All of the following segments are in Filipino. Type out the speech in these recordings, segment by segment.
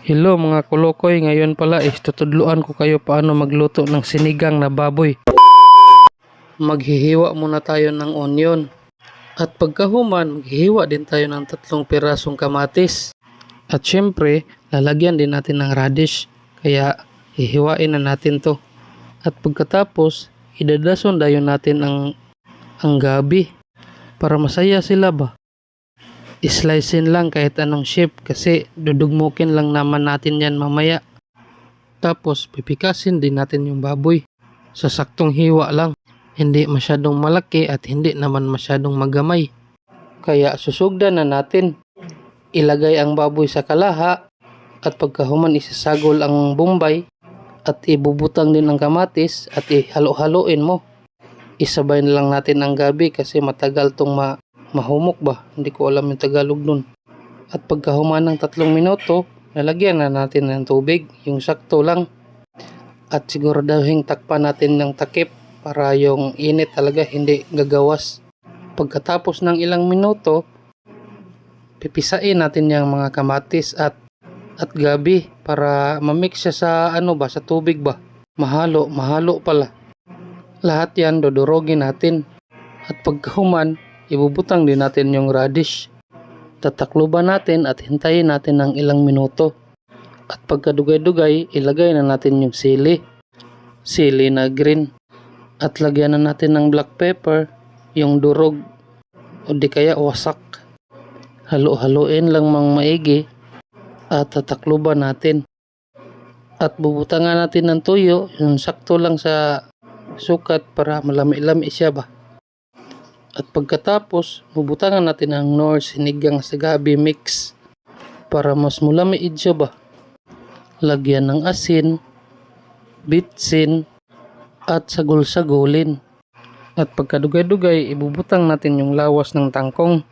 Hello mga kolokoy, ngayon pala tutudluan ko kayo paano magluto ng sinigang na baboy. Maghihiwa muna tayo ng onion. At pagkahuman, maghihiwa din tayo ng 3 pirasong kamatis. At syempre, lalagyan din natin ng radish. Kaya hihiwain na natin to. At pagkatapos, idadason dayon natin ang gabi. Para masaya sila ba? Islicein lang kahit anong shape kasi dudugmukin lang naman natin yan mamaya. Tapos pipikasin din natin yung baboy sa saktong hiwa lang. Hindi masyadong malaki at hindi naman masyadong magamay. Kaya susugdan na natin. Ilagay ang baboy sa kalaha at pagkahuman isasagol ang bombay at ibubutang din ang kamatis at ihalo-haloin mo. Isabay na lang natin ang gabi kasi matagal tong mahumok ba? Hindi ko alam yung Tagalog nun. At pagkahuman ng 3 minuto, lalagyan na natin ng tubig, yung sakto lang. At siguraduhin takpan natin ng takip para yung init talaga hindi gagawas. Pagkatapos ng ilang minuto, pipisain natin yung mga kamatis at gabi para mamix siya sa sa tubig ba? Mahalo pala. Lahat yan dodorogin natin. At pagkahuman, ibubutang din natin yung radish. Tatakluban natin at hintayin natin ng ilang minuto. At pagkadugay-dugay, ilagay na natin yung sili na green. At lagyan na natin ng black pepper, yung durog o di kaya wasak. Halo-haloin lang mang maigi at tatakluban natin. At bubutangan natin ng tuyo, yung sakto lang sa sukat para malami-lami siya ba. At pagkatapos, bubutangan natin ang Knorr sinigang sa gabi mix para mas mulamiid siya ba. Lagyan ng asin, bitsin, at sagol-sagolin. At pagkadugay-dugay, ibubutang natin yung lawas ng tangkong.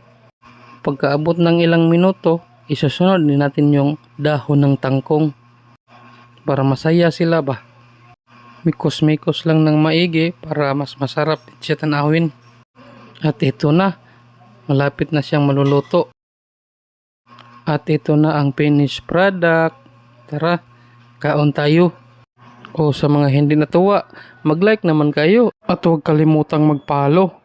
Pagkaabot ng ilang minuto, isusunod din natin yung dahon ng tangkong para masaya sila ba. Mikos-mikos lang ng maigi para mas masarap siya tanawin. At ito na, malapit na siyang maluluto. At ito na ang finished product. Tara, kaon tayo. O sa mga hindi natuwa, mag-like naman kayo at huwag kalimutang mag-follow.